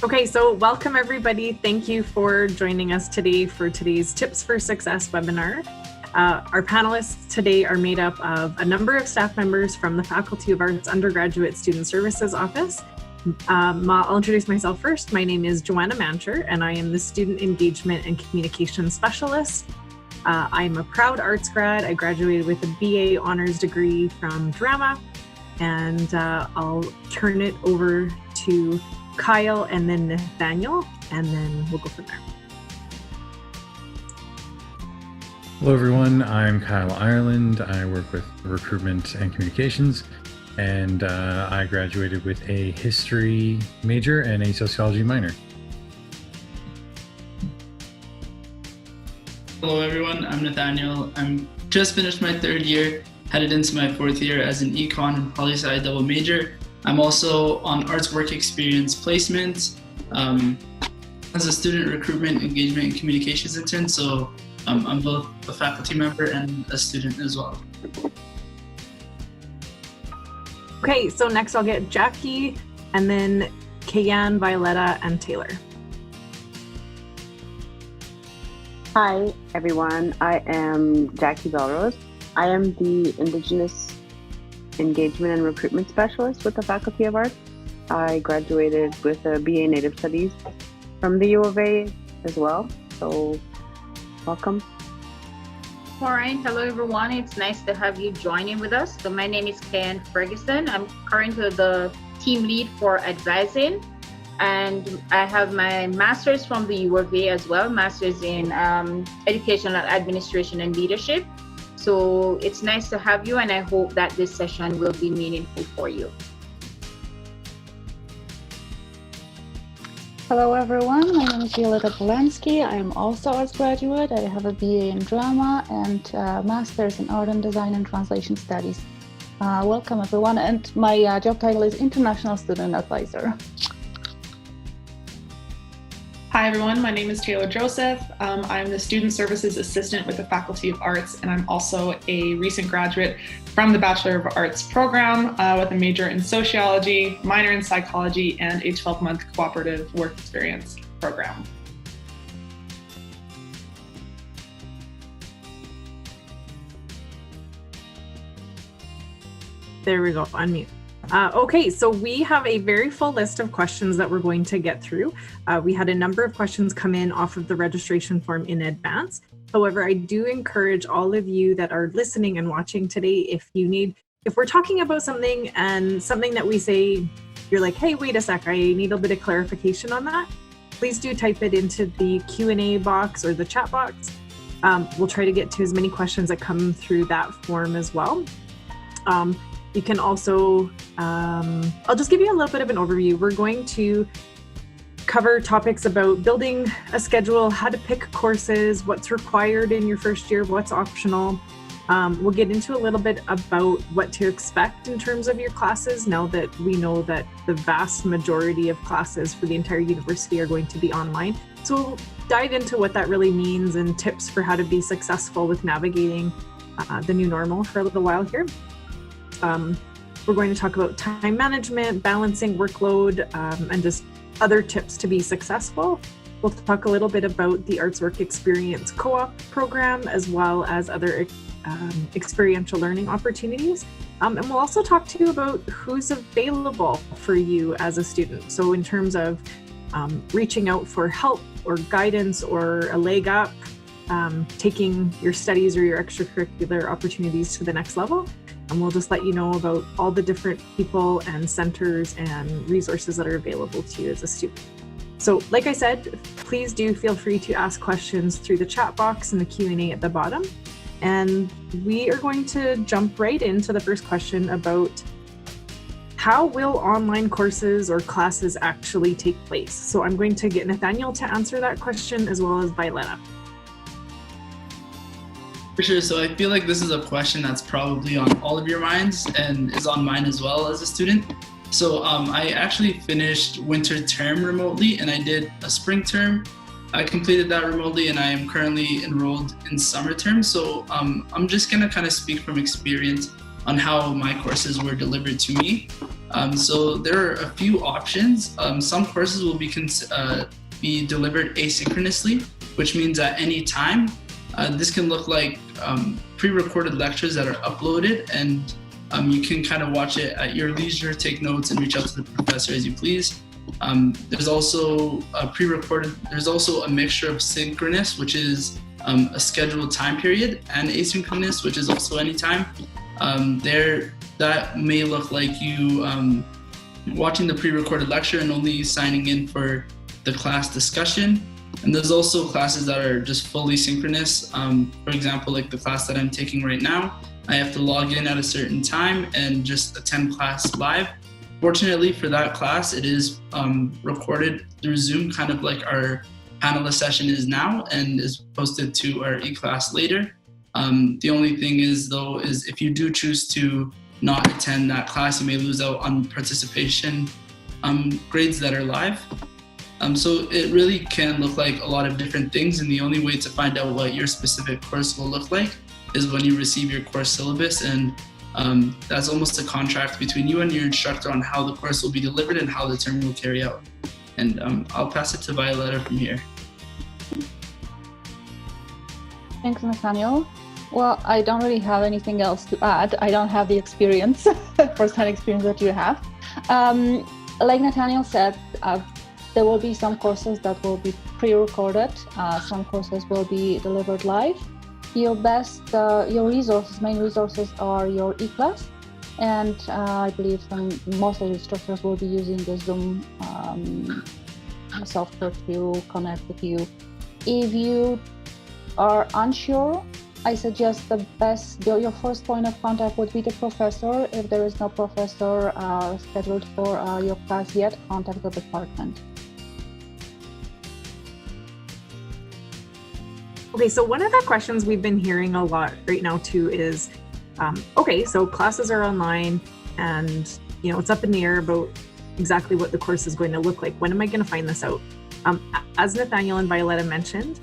Okay, so welcome everybody. Thank you for joining us today for today's Tips for Success webinar. Our panelists today are made up of a number of staff members from the Faculty of Arts Undergraduate Student Services Office. I'll introduce myself first. My name is Joanna Manchur, and I am the Student Engagement and Communication Specialist. I'm a proud arts grad. I graduated with a BA honors degree from drama, and I'll turn it over to Kyle and then Nathaniel, and then we'll go from there. Hello everyone, I'm Kyle Ireland. I work with recruitment and communications, and I graduated with a history major and a sociology minor. Hello everyone, I'm Nathaniel. I'm just finished my third year, headed into my fourth year as an econ and poli-sci double major. I'm also on arts work experience placement as a student recruitment, engagement, and communications intern. So I'm both a faculty member and a student as well. Okay, so next I'll get Jackie, and then Kayann, Wioletta, and Taylor. Hi everyone, I am Jackie Bellerose. I am the Indigenous Engagement and Recruitment Specialist with the Faculty of Arts. I graduated with a BA Native Studies from the U of A as well, so welcome. All right, hello everyone. It's nice to have you joining with us. So my name is Kayann Ferguson. I'm currently the team lead for advising, and I have my master's from the U of A as well, master's in educational administration and leadership. So it's nice to have you, and I hope that this session will be meaningful for you. Hello everyone, my name is Wioletta Polanski. I am also a graduate. I have a BA in drama and master's in art and design and translation studies. Welcome everyone, and my job title is International Student Advisor. Hi everyone, my name is Taylor Joseph. I'm the Student Services Assistant with the Faculty of Arts, and I'm also a recent graduate from the Bachelor of Arts program with a major in sociology, minor in psychology, and a 12-month cooperative work experience program. There we go, unmute. Okay, so we have a very full list of questions that we're going to get through. We had a number of questions come in off of the registration form in advance. However, I do encourage all of you that are listening and watching today, if we're talking about something and something that we say, you're like, hey, wait a sec, I need a bit of clarification on that, please do type it into the Q&A box or the chat box. We'll try to get to as many questions that come through that form as well. You can also, I'll just give you a little bit of an overview. We're going to cover topics about building a schedule, how to pick courses, what's required in your first year, what's optional. We'll get into a little bit about what to expect in terms of your classes, now that we know that the vast majority of classes for the entire university are going to be online. So we'll dive into what that really means and tips for how to be successful with navigating the new normal for a little while here. We're going to talk about time management, balancing workload, and just other tips to be successful. We'll talk a little bit about the Arts Work Experience Co-op program, as well as other experiential learning opportunities. And we'll also talk to you about who's available for you as a student. So in terms of reaching out for help or guidance or a leg up, taking your studies or your extracurricular opportunities to the next level. And we'll just let you know about all the different people and centers and resources that are available to you as a student. So like I said, please do feel free to ask questions through the chat box and the Q&A at the bottom. And we are going to jump right into the first question about how will online courses or classes actually take place? So I'm going to get Nathaniel to answer that question, as well as Wioletta. For sure, so I feel like this is a question that's probably on all of your minds and is on mine as well as a student. So I actually finished winter term remotely, and I did a spring term. I completed that remotely, and I am currently enrolled in summer term. So I'm just gonna kind of speak from experience on how my courses were delivered to me. So there are a few options. Some courses will be delivered asynchronously, which means at any time. This can look like pre-recorded lectures that are uploaded, and you can kind of watch it at your leisure, take notes, and reach out to the professor as you please. There's also there's also a mixture of synchronous, which is a scheduled time period, and asynchronous, which is also anytime. That may look like you watching the pre-recorded lecture and only signing in for the class discussion. And there's also classes that are just fully synchronous. For example, like the class that I'm taking right now, I have to log in at a certain time and just attend class live. Fortunately for that class, it is recorded through Zoom, kind of like our panelist session is now, and is posted to our e-class later. The only thing is though, is if you do choose to not attend that class, you may lose out on participation grades that are live. So it really can look like a lot of different things, and the only way to find out what your specific course will look like is when you receive your course syllabus, and that's almost a contract between you and your instructor on how the course will be delivered and how the term will carry out. And I'll pass it to Wioletta from here. Thanks, Nathaniel. Well, I don't really have anything else to add. I don't have the experience, first-hand experience that you have. Like Nathaniel said, there will be some courses that will be pre-recorded. Some courses will be delivered live. Your main resources are your e-class, and I believe most of the instructors will be using the Zoom software to connect with you. If you are unsure, I suggest your first point of contact would be the professor. If there is no professor scheduled for your class yet, contact the department. Okay, so one of the questions we've been hearing a lot right now too is, okay, so classes are online and it's up in the air about exactly what the course is going to look like. When am I going to find this out? As Nathaniel and Wioletta mentioned,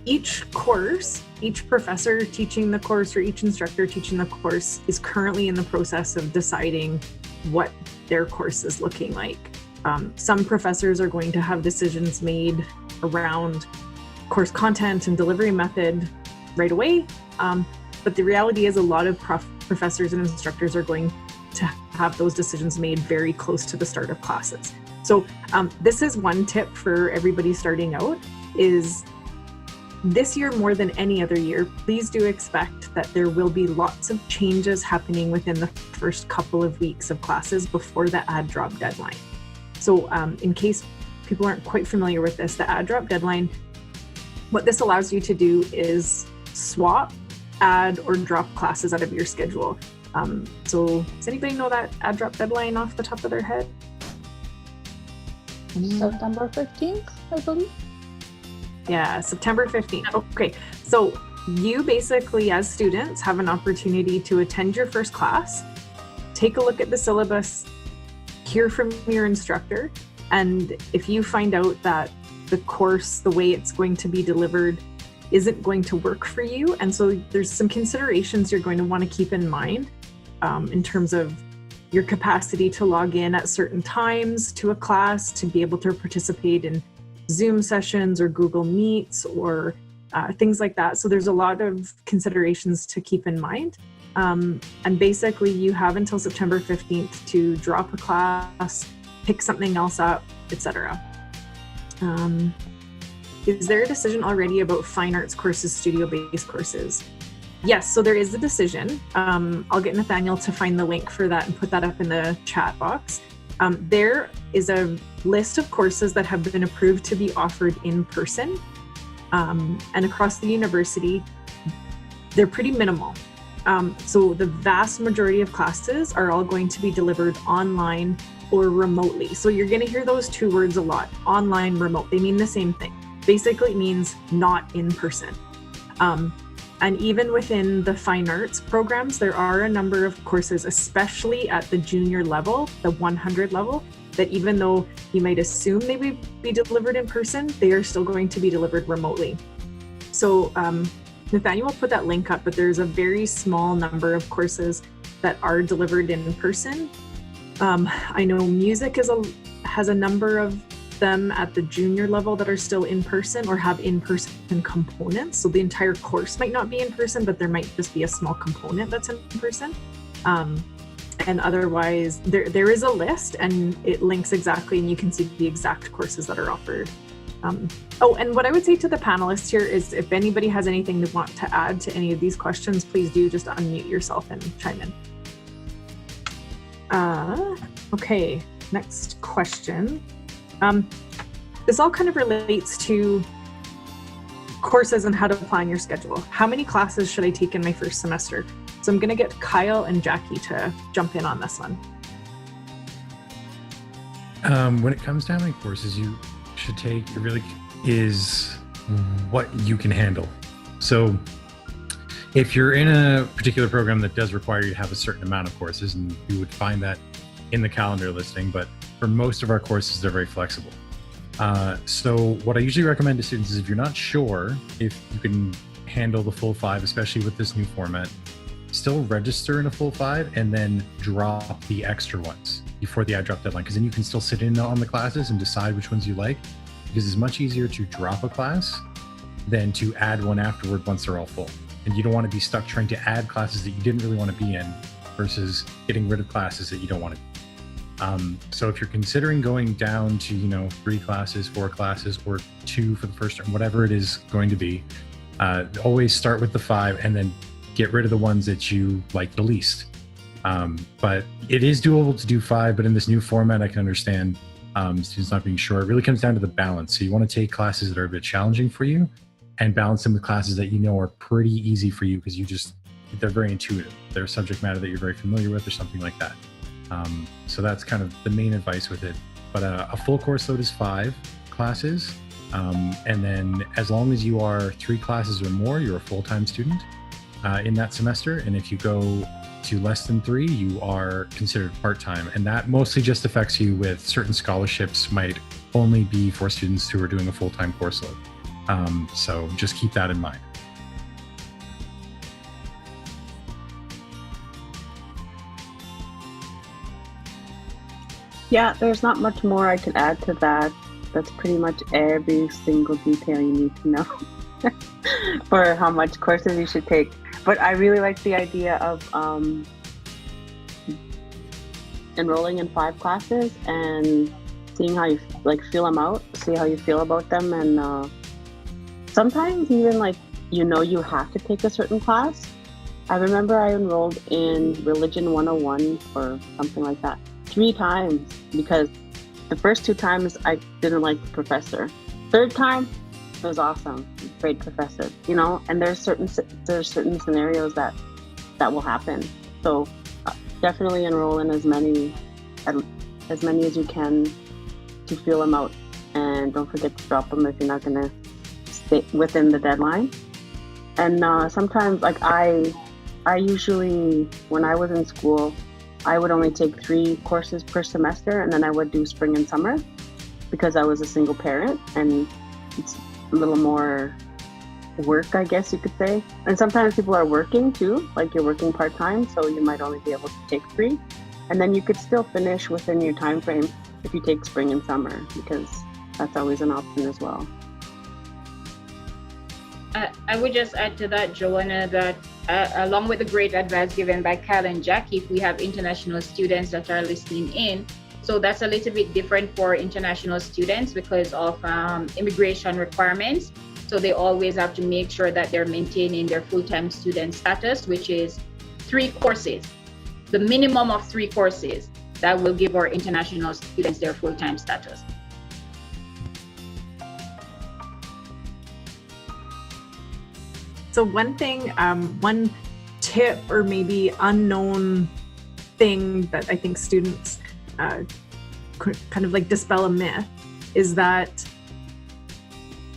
each course, each professor teaching the course or each instructor teaching the course is currently in the process of deciding what their course is looking like. Some professors are going to have decisions made around course content and delivery method right away. But the reality is a lot of professors and instructors are going to have those decisions made very close to the start of classes. So this is one tip for everybody starting out is this year more than any other year, please do expect that there will be lots of changes happening within the first couple of weeks of classes before the add drop deadline. So in case people aren't quite familiar with this, the add drop deadline, what this allows you to do is swap, add, or drop classes out of your schedule. So does anybody know that add drop deadline off the top of their head? September 15th, I believe. Yeah, September 15th. Okay, so you basically as students have an opportunity to attend your first class, take a look at the syllabus, hear from your instructor, and if you find out that the course, the way it's going to be delivered, isn't going to work for you, and so there's some considerations you're going to want to keep in mind in terms of your capacity to log in at certain times to a class, to be able to participate in Zoom sessions or Google Meets or things like that. So there's a lot of considerations to keep in mind. And basically you have until September 15th to drop a class, pick something else up, etc. Is there a decision already about fine arts courses, studio-based courses? Yes, so there is a decision. I'll get Nathaniel to find the link for that and put that up in the chat box. There is a list of courses that have been approved to be offered in person, and across the university, they're pretty minimal. So the vast majority of classes are all going to be delivered online or remotely. So you're going to hear those two words a lot, online, remote. They mean the same thing. Basically it means not in person. And even within the fine arts programs, there are a number of courses, especially at the junior level, the 100 level, that even though you might assume they would be delivered in person, they are still going to be delivered remotely. So Nathaniel will put that link up, but there's a very small number of courses that are delivered in person, I know music has a number of them at the junior level that are still in person or have in-person components. So the entire course might not be in person, but there might just be a small component that's in person. And otherwise, there is a list and it links exactly, and you can see the exact courses that are offered. Oh, and what I would say to the panelists here is if anybody has anything they want to add to any of these questions, please do just unmute yourself and chime in. Okay, next question. This all kind of relates to courses and how to plan your schedule. How many classes should I take in my first semester? So I'm going to get Kyle and Jackie to jump in on this one. When it comes to how many courses you should take, it really is what you can handle. So if you're in a particular program that does require you to have a certain amount of courses, and you would find that in the calendar listing, but for most of our courses, they're very flexible. So what I usually recommend to students is if you're not sure if you can handle the full 5, especially with this new format, still register in a full 5 and then drop the extra ones before the add drop deadline, because then you can still sit in on the classes and decide which ones you like, because it's much easier to drop a class than to add one afterward once they're all full. And you don't want to be stuck trying to add classes that you didn't really want to be in versus getting rid of classes that you don't want to be. So if you're considering going down to, 3 classes, 4 classes, or 2 for the first term, whatever it is going to be, always start with the 5 and then get rid of the ones that you like the least. But it is doable to do 5, but in this new format, I can understand students not being sure. It really comes down to the balance. So you want to take classes that are a bit challenging for you and balance them with classes that are pretty easy for you because they're very intuitive. They're subject matter that you're very familiar with or something like that. So that's kind of the main advice with it. But a full course load is 5 classes. And then as long as you are 3 classes or more, you're a full-time student in that semester. And if you go to less than 3, you are considered part-time. And that mostly just affects you with certain scholarships might only be for students who are doing a full-time course load. So just keep that in mind. Yeah, there's not much more I can add to that. That's pretty much every single detail you need to know for how much courses you should take. But I really like the idea of enrolling in 5 classes and seeing how you feel them out, see how you feel about them. And sometimes even you have to take a certain class. I remember I enrolled in Religion 101 or something like that 3 times because the first 2 times I didn't like the professor. 3rd time, it was awesome. Great professor, and there's certain scenarios that will happen. So definitely enroll in as many as you can to feel them out, and don't forget to drop them if you're not going to stay within the deadline. And sometimes I usually, when I was in school, I would only take 3 courses per semester, and then I would do spring and summer because I was a single parent and it's a little more work, I guess you could say. And sometimes people are working too, you're working part-time, so you might only be able to take 3. And then you could still finish within your time frame if you take spring and summer, because that's always an option as well. I would just add to that, Joanna, that along with the great advice given by Kyle and Jackie, if we have international students that are listening in, so that's a little bit different for international students because of immigration requirements. So they always have to make sure that they're maintaining their full-time student status, which is 3 courses, the minimum of 3 courses that will give our international students their full-time status. So one thing, one tip or maybe unknown thing that I think students kind of dispel a myth is that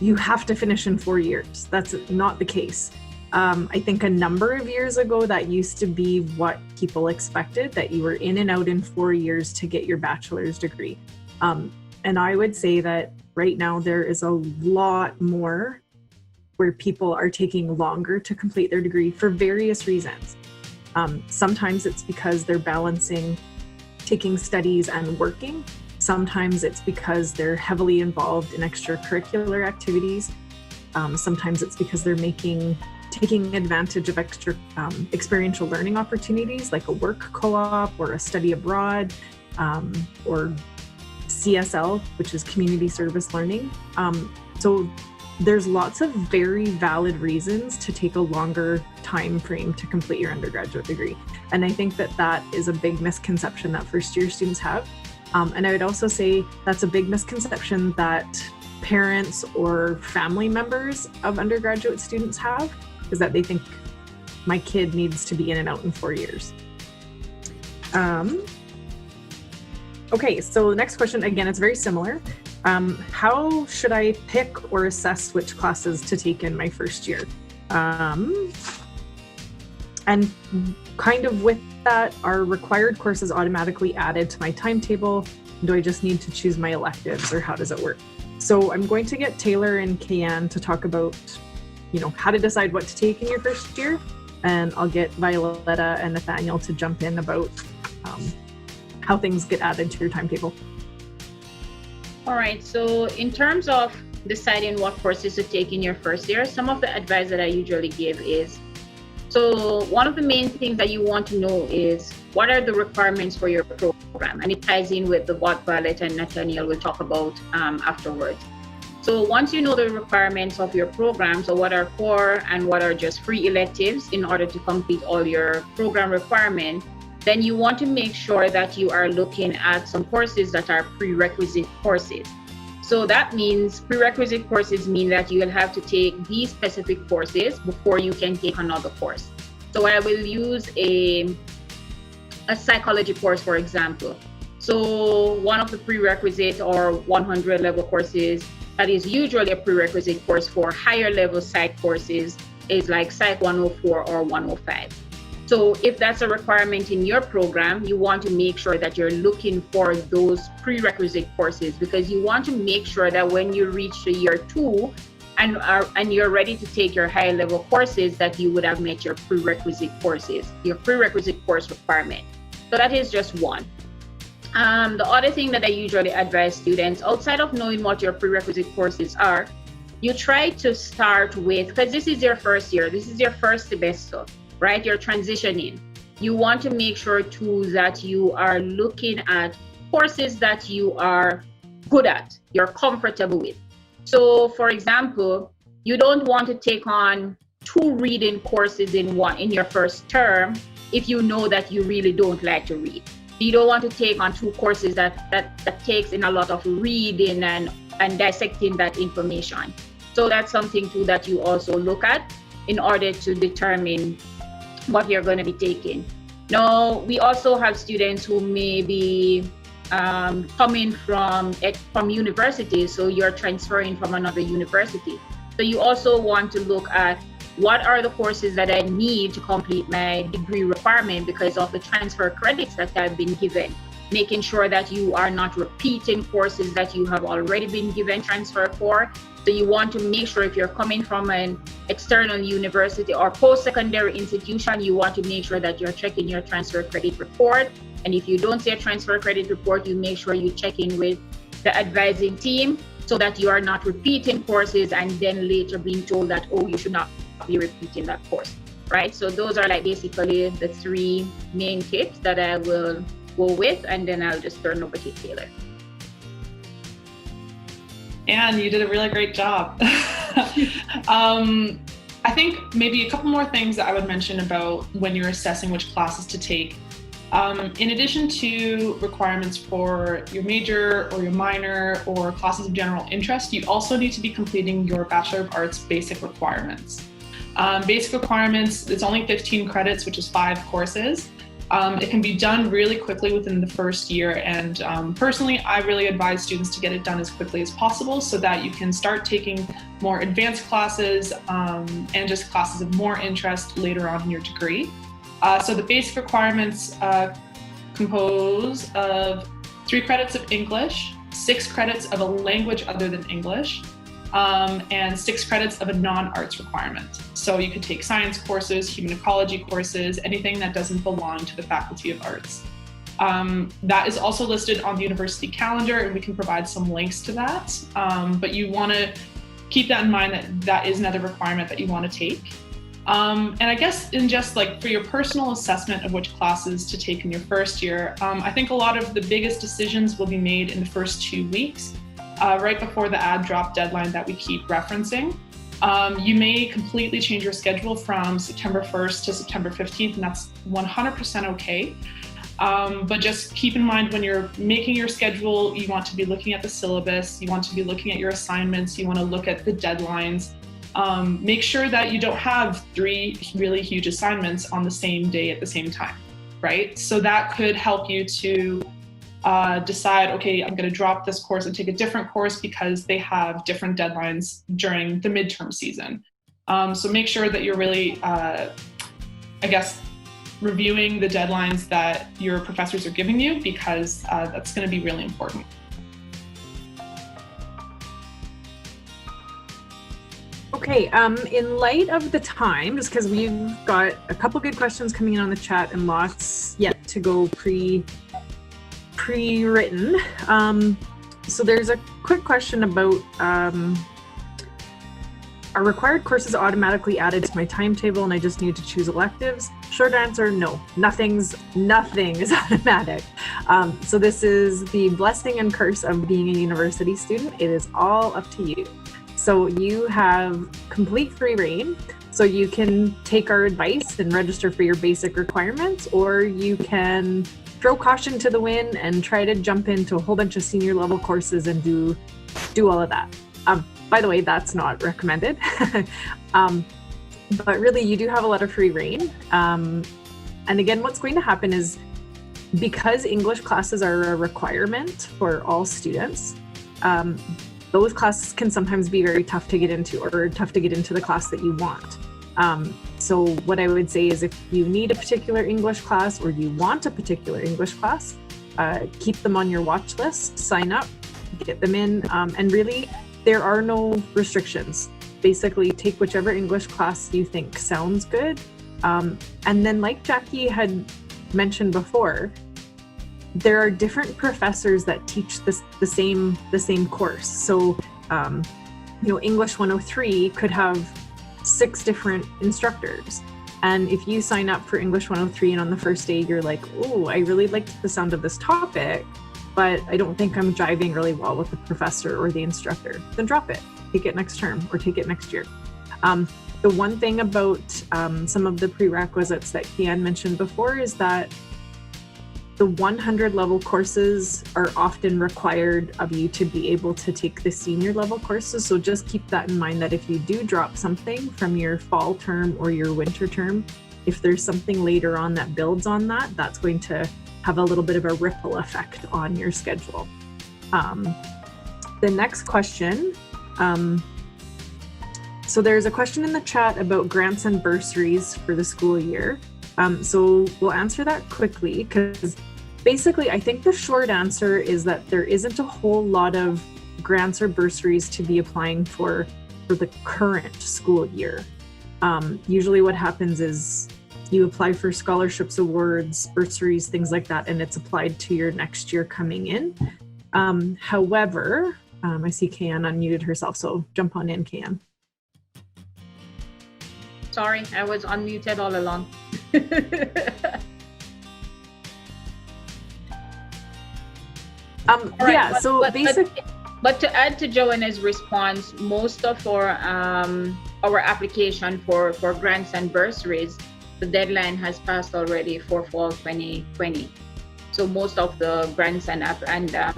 you have to finish in 4 years. That's not the case. I think a number of years ago, that used to be what people expected, that you were in and out in 4 years to get your bachelor's degree. And I would say that right now there is a lot more where people are taking longer to complete their degree for various reasons. Sometimes it's because they're balancing taking studies and working. Sometimes it's because they're heavily involved in extracurricular activities. Sometimes it's because they're taking advantage of extra experiential learning opportunities like a work co-op or a study abroad, or CSL, which is community service learning. So there's lots of very valid reasons to take a longer time frame to complete your undergraduate degree. And I think that is a big misconception that first year students have. And I would also say that's a big misconception that parents or family members of undergraduate students have, is that they think my kid needs to be in and out in 4 years. Okay, so the next question, again, it's very similar. How should I pick or assess which classes to take in my first year? And kind of with that, are required courses automatically added to my timetable? Do I just need to choose my electives, or how does it work? So I'm going to get Taylor and Kayann to talk about, how to decide what to take in your first year. And I'll get Wioletta and Nathaniel to jump in about how things get added to your timetable. All right, so in terms of deciding what courses to take in your first year, some of the advice that I usually give is, so one of the main things that you want to know is what are the requirements for your program? And it ties in with what Wioletta and Nathaniel will talk about afterwards. So once you know the requirements of your program, so what are core and what are just free electives in order to complete all your program requirements, then you want to make sure that you are looking at some courses that are prerequisite courses. So that means prerequisite courses mean that you will have to take these specific courses before you can take another course. So I will use a psychology course, for example. So one of the prerequisite or 100 level courses that is usually a prerequisite course for higher level psych courses is like Psych 104 or 105. So if that's a requirement in your program, you want to make sure that you're looking for those prerequisite courses, because you want to make sure that when you reach the year 2 and you're ready to take your high level courses, that you would have met your prerequisite courses, your prerequisite course requirement. So that is just one. The other thing that I usually advise students, outside of knowing what your prerequisite courses are, you try to start with, because this is your first year, this is your first semester, right? You're transitioning. You want to make sure too that you are looking at courses that you are good at, you're comfortable with. So for example, you don't want to take on 2 reading courses in your first term if you know that you really don't like to read. You don't want to take on 2 courses that takes in a lot of reading and dissecting that information. So that's something too that you also look at in order to determine what you're going to be taking. Now, we also have students who may be coming from universities, so you're transferring from another university. So you also want to look at what are the courses that I need to complete my degree requirement because of the transfer credits that have been given, making sure that you are not repeating courses that you have already been given transfer for. So you want to make sure if you're coming from an external university or post-secondary institution, you want to make sure that you're checking your transfer credit report. And if you don't see a transfer credit report, you make sure you check in with the advising team so that you are not repeating courses and then later being told that, oh, you should not be repeating that course, right? So those are like basically the 3 main tips that I will go with, and then I'll just turn over to Taylor. And you did a really great job. I think maybe a couple more things that I would mention about when you're assessing which classes to take. In addition to requirements for your major or your minor or classes of general interest, you also need to be completing your Bachelor of Arts basic requirements. Basic requirements, it's only 15 credits, which is 5 courses. It can be done really quickly within the first year, and personally, I really advise students to get it done as quickly as possible so that you can start taking more advanced classes and just classes of more interest later on in your degree. So the basic requirements compose of 3 credits of English, 6 credits of a language other than English, and 6 credits of a non-arts requirement. So you could take science courses, human ecology courses, anything that doesn't belong to the Faculty of Arts. That is also listed on the university calendar, and we can provide some links to that. But you want to keep that in mind, that that is another requirement that you want to take. And I guess in just like for your personal assessment of which classes to take in your first year, I think a lot of the biggest decisions will be made in the first 2 weeks, right before the add drop deadline that we keep referencing. You may completely change your schedule from September 1st to September 15th, and that's 100% okay. But just keep in mind, when you're making your schedule, you want to be looking at the syllabus, you want to be looking at your assignments, you want to look at the deadlines. Make sure that you don't have 3 really huge assignments on the same day at the same time, right? So that could help you to decide, okay, I'm going to drop this course and take a different course because they have different deadlines during the midterm season. So make sure that you're really, reviewing the deadlines that your professors are giving you, because that's going to be really important. Okay, in light of the time, just because we've got a couple good questions coming in on the chat and lots yet to go pre-written. So there's a quick question about, are required courses automatically added to my timetable and I just need to choose electives? Short answer, no, nothing is automatic. So this is the blessing and curse of being a university student. It is all up to you. So you have complete free reign. So you can take our advice and register for your basic requirements, or you can throw caution to the wind and try to jump into a whole bunch of senior level courses and do all of that. By the way, that's not recommended. But really, you do have a lot of free reign. And again, what's going to happen is, because English classes are a requirement for all students, those classes can sometimes be very tough to get into, or tough to get into the class that you want. So what I would say is, if you need a particular English class or you want a particular English class, keep them on your watch list, sign up, get them in, and really, there are no restrictions. Basically, take whichever English class you think sounds good. And then, like Jackie had mentioned before, there are different professors that teach the same course. So, English 103 could have 6 different instructors. And if you sign up for English 103 and on the first day you're like, oh, I really liked the sound of this topic, but I don't think I'm jiving really well with the professor or the instructor, then drop it. Take it next term or take it next year. The one thing about some of the prerequisites that Kayann mentioned before is that the 100 level courses are often required of you to be able to take the senior level courses. So just keep that in mind, that if you do drop something from your fall term or your winter term, if there's something later on that builds on that, that's going to have a little bit of a ripple effect on your schedule. The next question, so there's a question in the chat about grants and bursaries for the school year. So we'll answer that quickly, because basically I think the short answer is that there isn't a whole lot of grants or bursaries to be applying for the current school year. Usually what happens is you apply for scholarships, awards, bursaries, things like that, and it's applied to your next year coming in. However, I see Kayann unmuted herself, so jump on in, Kayann. Sorry, I was unmuted all along. Yeah, so basically. But to add to Joanna's response, most of our application for grants and bursaries, the deadline has passed already for fall 2020. So most of the grants and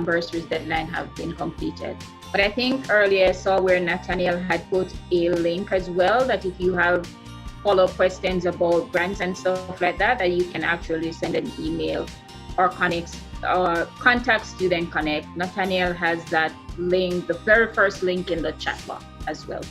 bursaries deadline have been completed. But I think earlier I saw where Nathaniel had put a link as well, that if you have follow-up questions about grants and stuff like that, that you can actually send an email or contact Student Connect. Nathaniel has that link, the very first link in the chat box as well.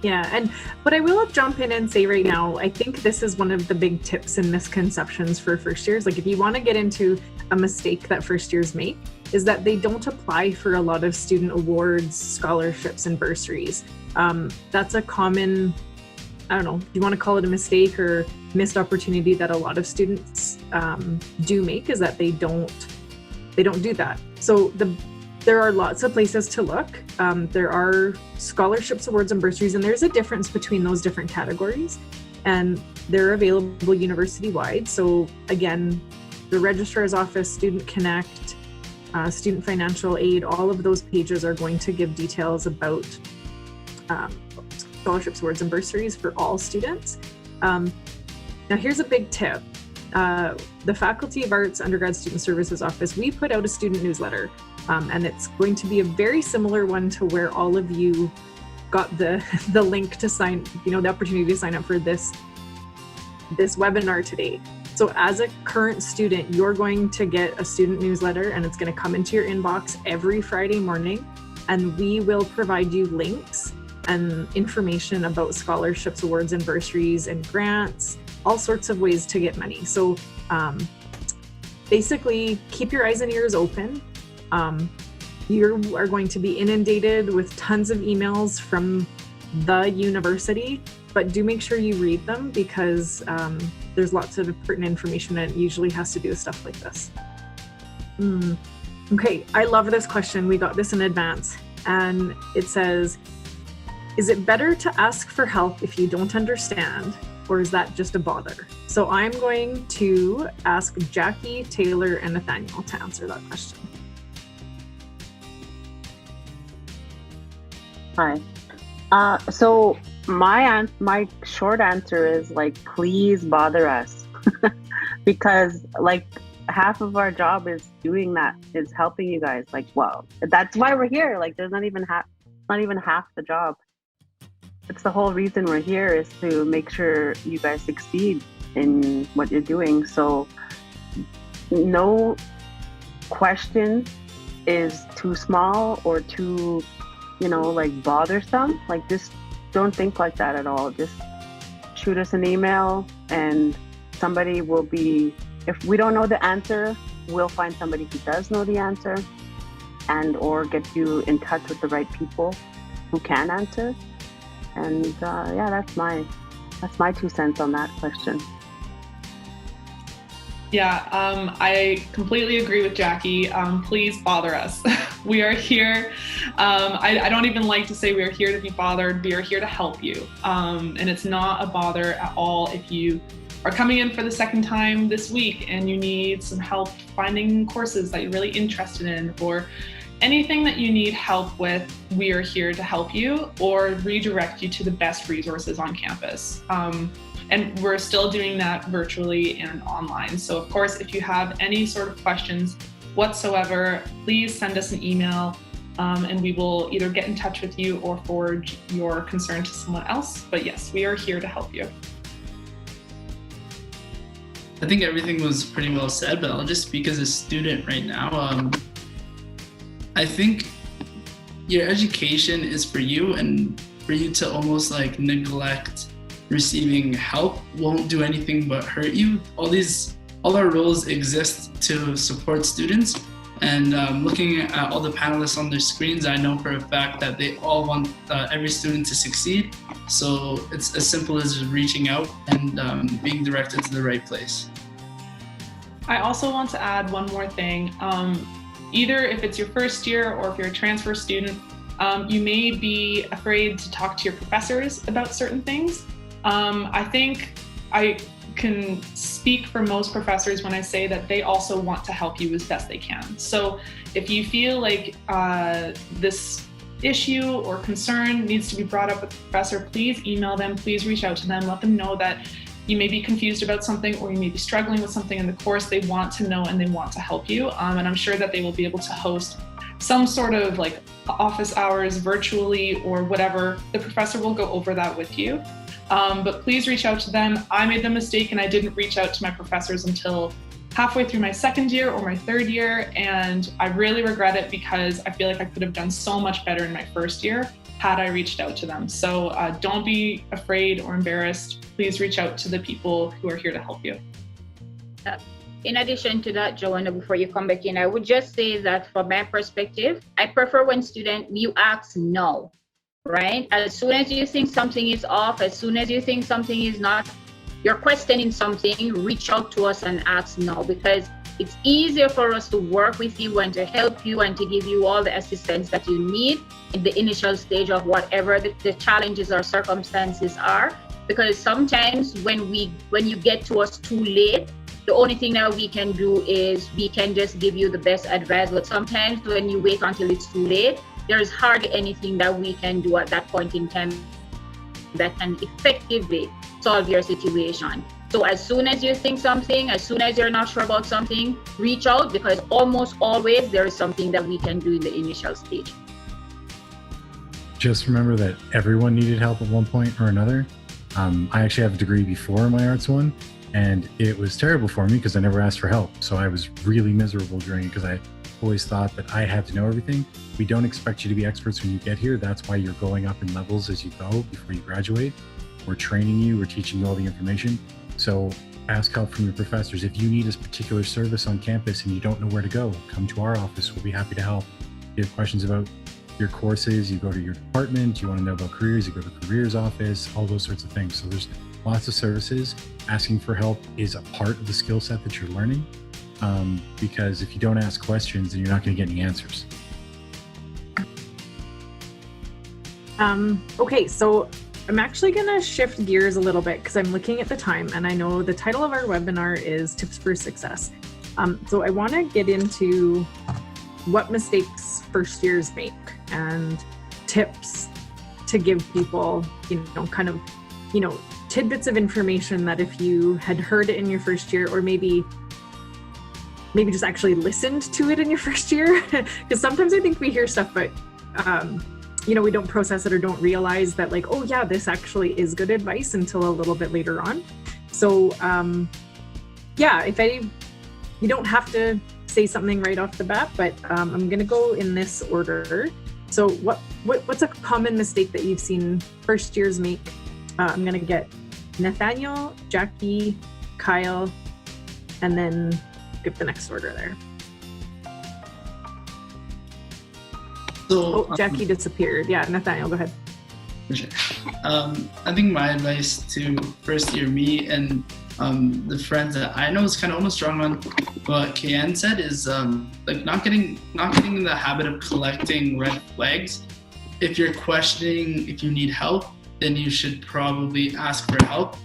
Yeah, but I will jump in and say right now, I think this is one of the big tips and misconceptions for first years. Like, if you want to get into a mistake that first years make, is that they don't apply for a lot of student awards, scholarships, and bursaries. That's a common I don't know, do you want to call it a mistake or missed opportunity that a lot of students do make, is that they don't do that. So there are lots of places to look. There are scholarships, awards, and bursaries, and there's a difference between those different categories, and they're available university-wide. So again, the Registrar's Office, Student Connect, Student Financial Aid, all of those pages are going to give details about scholarships, awards, and bursaries for all students. Now here's a big tip. The Faculty of Arts Undergrad Student Services Office, we put out a student newsletter, and it's going to be a very similar one to where all of you got the link to sign, the opportunity to sign up for this webinar today. So as a current student, you're going to get a student newsletter, and it's going to come into your inbox every Friday morning, and we will provide you links and information about scholarships, awards, and bursaries and grants, all sorts of ways to get money. So basically, keep your eyes and ears open. You are going to be inundated with tons of emails from the university, but do make sure you read them, because there's lots of pertinent information, and it usually has to do with stuff like this. Okay, I love this question. We got this in advance, and it says, is it better to ask for help if you don't understand, or is that just a bother? So I'm going to ask Jackie, Taylor, and Nathaniel to answer that question. Hi. So my short answer is, like, please bother us, because like half of our job is doing that, is helping you guys. Like, well, that's why we're here. Like, there's not even half the job. It's the whole reason we're here, is to make sure you guys succeed in what you're doing. So no question is too small or too, like, bothersome. Like, just don't think like that at all. Just shoot us an email, and somebody will be, if we don't know the answer, we'll find somebody who does know the answer, and or get you in touch with the right people who can answer. And yeah, that's my 2 cents on that question. Yeah, I completely agree with Jackie. Please bother us. We are here. I don't even like to say we are here to be bothered. We are here to help you. And it's not a bother at all if you are coming in for the second time this week and you need some help finding courses that you're really interested in, or anything that you need help with. We are here to help you or redirect you to the best resources on campus. And we're still doing that virtually and online. So of course, if you have any sort of questions whatsoever, please send us an email, and we will either get in touch with you or forward your concern to someone else. But yes, we are here to help you. I think everything was pretty well said, but I'll just speak as a student right now. I think your education is for you, and for you to almost like neglect receiving help won't do anything but hurt you. All our roles exist to support students, and looking at all the panelists on their screens, I know for a fact that they all want every student to succeed. So it's as simple as reaching out and being directed to the right place. I also want to add one more thing. Either if it's your first year or if you're a transfer student, you may be afraid to talk to your professors about certain things. I think I can speak for most professors when I say that they also want to help you as best they can. So if you feel like this issue or concern needs to be brought up with the professor, please email them, please reach out to them, let them know that you may be confused about something or you may be struggling with something in the course. They want to know and they want to help you. And I'm sure that they will be able to host some sort of like office hours virtually or whatever. The professor will go over that with you. But please reach out to them. I made the mistake and I didn't reach out to my professors until halfway through my second year or my third year. And I really regret it because I feel like I could have done so much better in my first year had I reached out to them. So don't be afraid or embarrassed. Please reach out to the people who are here to help you. In addition to that, Joanna, before you come back in, I would just say that from my perspective, I prefer when you ask no. right? As soon as you think something is off, as soon as you think something is not, you're questioning something, reach out to us and ask now, because it's easier for us to work with you and to help you and to give you all the assistance that you need in the initial stage of whatever the challenges or circumstances are. Because sometimes when you get to us too late, the only thing that we can do is we can just give you the best advice. But sometimes when you wait until it's too late, there is hardly anything that we can do at that point in time that can effectively solve your situation. So as soon as you think something, as soon as you're not sure about something, reach out, because almost always there is something that we can do in the initial stage. Just remember that everyone needed help at one point or another. I actually have a degree before my arts one, and it was terrible for me because I never asked for help. So I was really miserable during it because I always thought that I had to know everything. We don't expect you to be experts when you get here. That's why you're going up in levels as you go before you graduate. We're training you, we're teaching you all the information. So ask help from your professors. If you need a particular service on campus and you don't know where to go, come to our office. We'll be happy to help. If you have questions about your courses, you go to your department. You want to know about careers, you go to the careers office, all those sorts of things. So there's lots of services. Asking for help is a part of the skill set that you're learning, because if you don't ask questions, then you're not going to get any answers. Okay, so I'm actually going to shift gears a little bit because I'm looking at the time, and I know the title of our webinar is Tips for Success. So I want to get into what mistakes first years make and tips to give people, kind of, tidbits of information that if you had heard it in your first year, or maybe just actually listened to it in your first year, because sometimes I think we hear stuff, but we don't process it or don't realize that, like, oh yeah, this actually is good advice until a little bit later on. So you don't have to say something right off the bat, but I'm gonna go in this order. So what's a common mistake that you've seen first years make? I'm gonna get Nathaniel, Jackie, Kyle, and then skip the next order there. So, Jackie disappeared. Yeah, Nathaniel, go ahead. For sure. I think my advice to first year me and the friends that I know is kind of almost drawing on what Kayann said, is like not getting in the habit of collecting red flags. If you're questioning if you need help, then you should probably ask for help.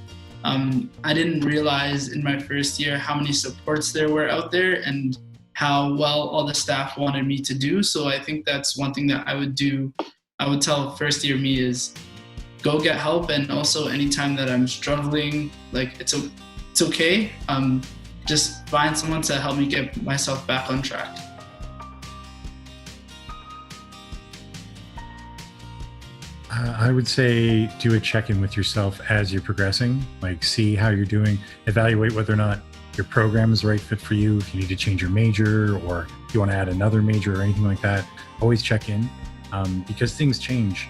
I didn't realize in my first year how many supports there were out there and how well all the staff wanted me to do. So I think that's one thing that I would do. I would tell first year me is go get help, and also anytime that I'm struggling, like it's okay. Just find someone to help me get myself back on track. I would say do a check-in with yourself as you're progressing, like see how you're doing, evaluate whether or not your program is the right fit for you, if you need to change your major or if you want to add another major or anything like that. Always check in, because things change.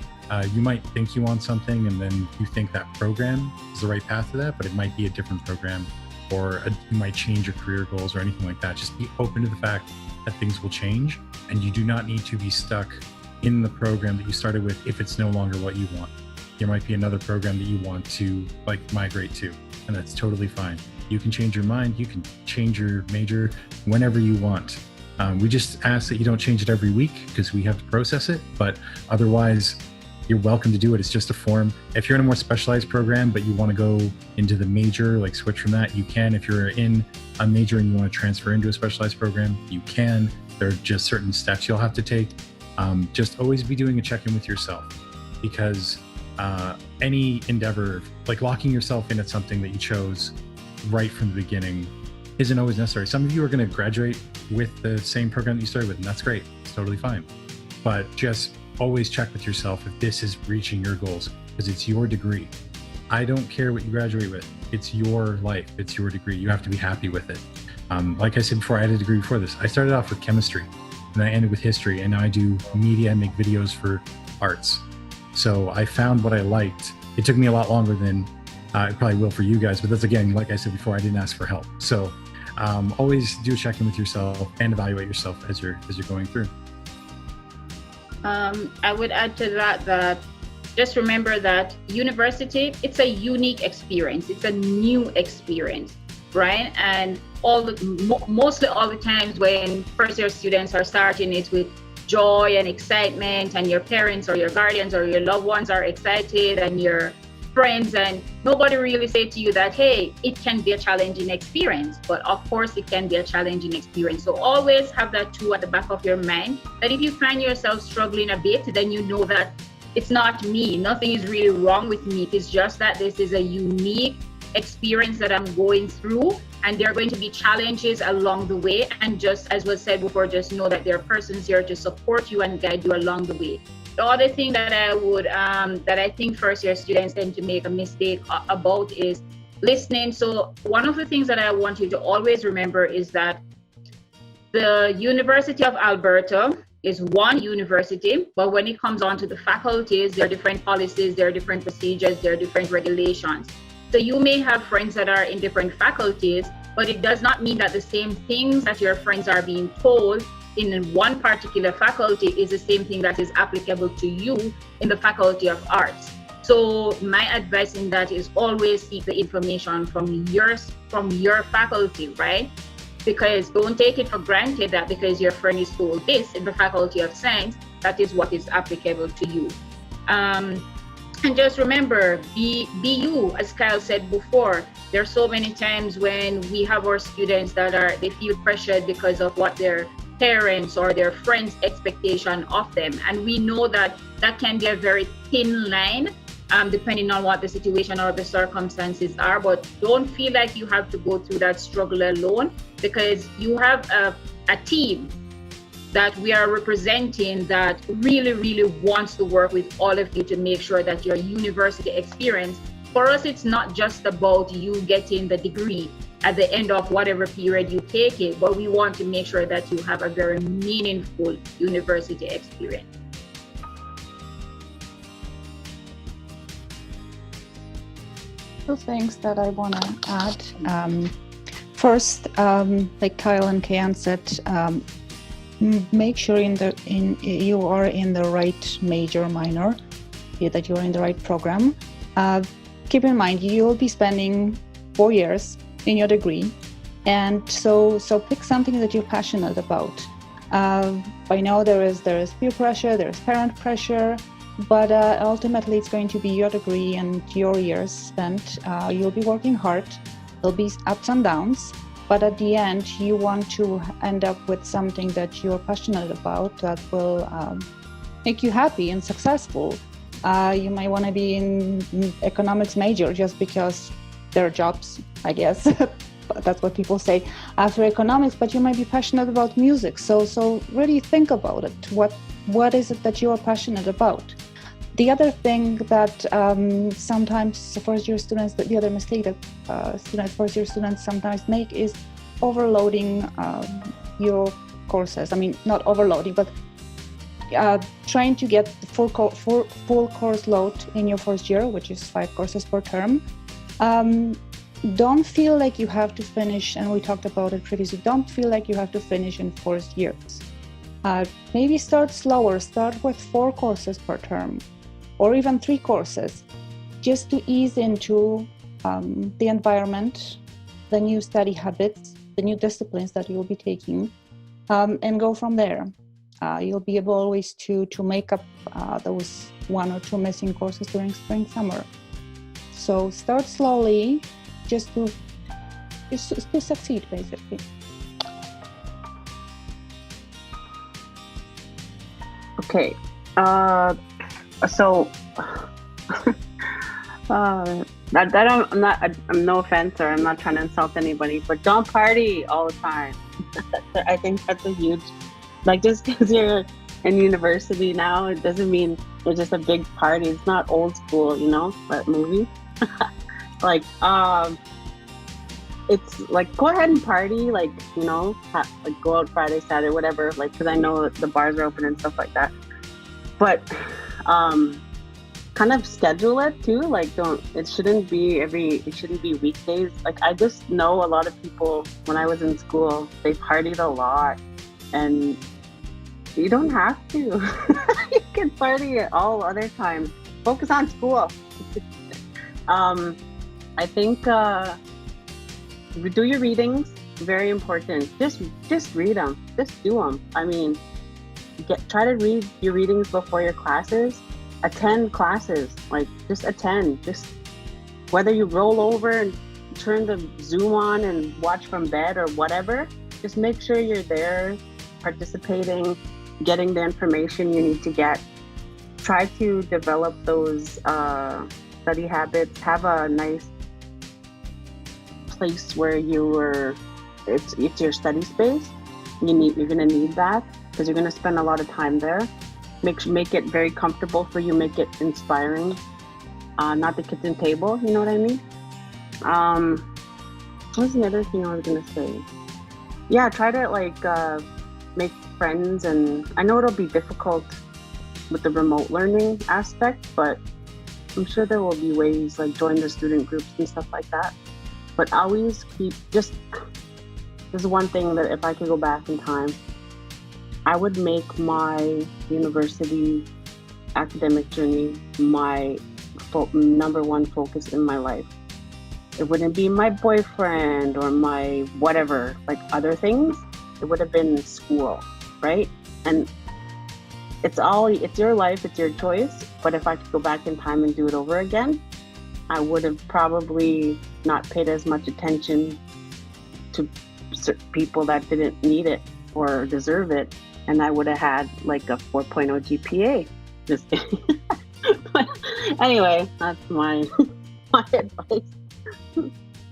You might think you want something and then you think that program is the right path to that, but it might be a different program, or you might change your career goals or anything like that. Just be open to the fact that things will change, and you do not need to be stuck in the program that you started with if it's no longer what you want. There might be another program that you want to migrate to, and that's totally fine. You can change your mind, you can change your major whenever you want. We just ask that you don't change it every week because we have to process it, but otherwise you're welcome to do it. It's just a form. If you're in a more specialized program but you want to go into the major, like switch from that, you can. If you're in a major and you want to transfer into a specialized program, you can. There are just certain steps you'll have to take. Just always be doing a check-in with yourself, because any endeavor, like locking yourself in at something that you chose right from the beginning, isn't always necessary. Some of you are going to graduate with the same program that you started with, and that's great. It's totally fine. But just always check with yourself if this is reaching your goals, because it's your degree. I don't care what you graduate with. It's your life. It's your degree. You have to be happy with it. Like I said before, I had a degree before this. I started off with chemistry, and I ended with history, and now I do media and make videos for arts. So I found what I liked. It took me a lot longer than it probably will for you guys, but that's, again, like I said before, I didn't ask for help. So always do a check-in with yourself and evaluate yourself as you're going through. I would add to that just remember that university, it's a unique experience. It's a new experience, right? And mostly all the times when first year students are starting, it's with joy and excitement, and your parents or your guardians or your loved ones are excited, and your friends, and nobody really say to you that, hey, it can be a challenging experience. But of course it can be a challenging experience. So always have that too at the back of your mind, that if you find yourself struggling a bit, then you know that it's not me. Nothing is really wrong with me. It's just that this is a unique experience that I'm going through, and there are going to be challenges along the way. And just as was said before, just know that there are persons here to support you and guide you along the way. The other thing that I think first year students tend to make a mistake about is listening. So one of the things that I want you to always remember is that the University of Alberta is one university, but when it comes on to the faculties, there are different policies, there are different procedures, there are different regulations. So you may have friends that are in different faculties, but it does not mean that the same things that your friends are being told in one particular faculty is the same thing that is applicable to you in the Faculty of Arts. So my advice in that is always seek the information from your faculty, right? Because don't take it for granted that because your friend is told this in the Faculty of Science, that is what is applicable to you. And just remember, be you, as Kyle said before. There are so many times when we have our students that they feel pressured because of what their parents or their friends' expectation of them. And we know that that can be a very thin line, depending on what the situation or the circumstances are. But don't feel like you have to go through that struggle alone, because you have a team that we are representing that really, really wants to work with all of you to make sure that your university experience, for us, it's not just about you getting the degree at the end of whatever period you take it, but we want to make sure that you have a very meaningful university experience. Two things that I want to add. First, like Kyle and Kayann said, make sure you are in the right major, minor, that you're in the right program. Keep in mind you'll be spending 4 years in your degree, and so pick something that you're passionate about. I know there is peer pressure, there is parent pressure, but ultimately it's going to be your degree and your years spent. You'll be working hard. There'll be ups and downs, but at the end you want to end up with something that you're passionate about that will make you happy and successful. You might want to be in economics major just because there are jobs, I guess. That's what people say after economics, but you might be passionate about music. So really think about it. What is it that you are passionate about? The other thing that sometimes first-year students, the other mistake that first-year students sometimes make is overloading your courses. I mean, not overloading, but trying to get the full course load in your first year, which is 5 courses per term. Don't feel like you have to finish, and we talked about it previously, don't feel like you have to finish in 4 years. Maybe start slower, start with 4 courses per term, or even 3 courses, just to ease into the environment, the new study habits, the new disciplines that you'll be taking, and go from there. You'll be able always to make up those 1 or 2 missing courses during spring, summer. So start slowly, just to succeed, basically. Okay. So I'm no offense, or I'm not trying to insult anybody, but don't party all the time. I think that's a huge, like, just because you're in university now, it doesn't mean it's just a big party. It's not old school, that movie. Like, it's like, go ahead and party, like, like go out Friday, Saturday, whatever, like, because I know the bars are open and stuff like that. But kind of schedule it too. Like, it shouldn't be weekdays. Like, I just know a lot of people, when I was in school, they partied a lot, and you don't have to. You can party at all other times. focus on school. I think do your readings, very important. Just read them, just do them. I mean, try to read your readings before your classes. Attend classes, like just attend. Just whether you roll over and turn the Zoom on and watch from bed or whatever, just make sure you're there, participating, getting the information you need to get. Try to develop those study habits. Have a nice place where it's your study space. You're gonna need that because you're gonna spend a lot of time there. Make it very comfortable for you. Make it inspiring. Not the kitchen table. You know what I mean? What's the other thing I was gonna say? Yeah, try to make friends, and I know it'll be difficult with the remote learning aspect, but I'm sure there will be ways, like join the student groups and stuff like that. But always this is one thing that if I could go back in time, I would make my university academic journey my number one focus in my life. It wouldn't be my boyfriend or my whatever, like other things. It would have been school, right? And it's your life, it's your choice. But if I could go back in time and do it over again, I would have probably not paid as much attention to people that didn't need it or deserve it. And I would have had like a 4.0 GPA. Just but anyway, that's my advice.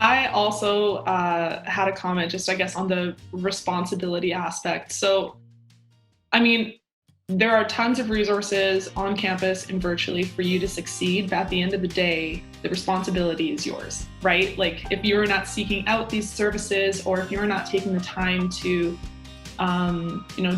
I also had a comment just, I guess, on the responsibility aspect. So, I mean, there are tons of resources on campus and virtually for you to succeed, but at the end of the day, the responsibility is yours, right? Like if you're not seeking out these services, or if you're not taking the time to,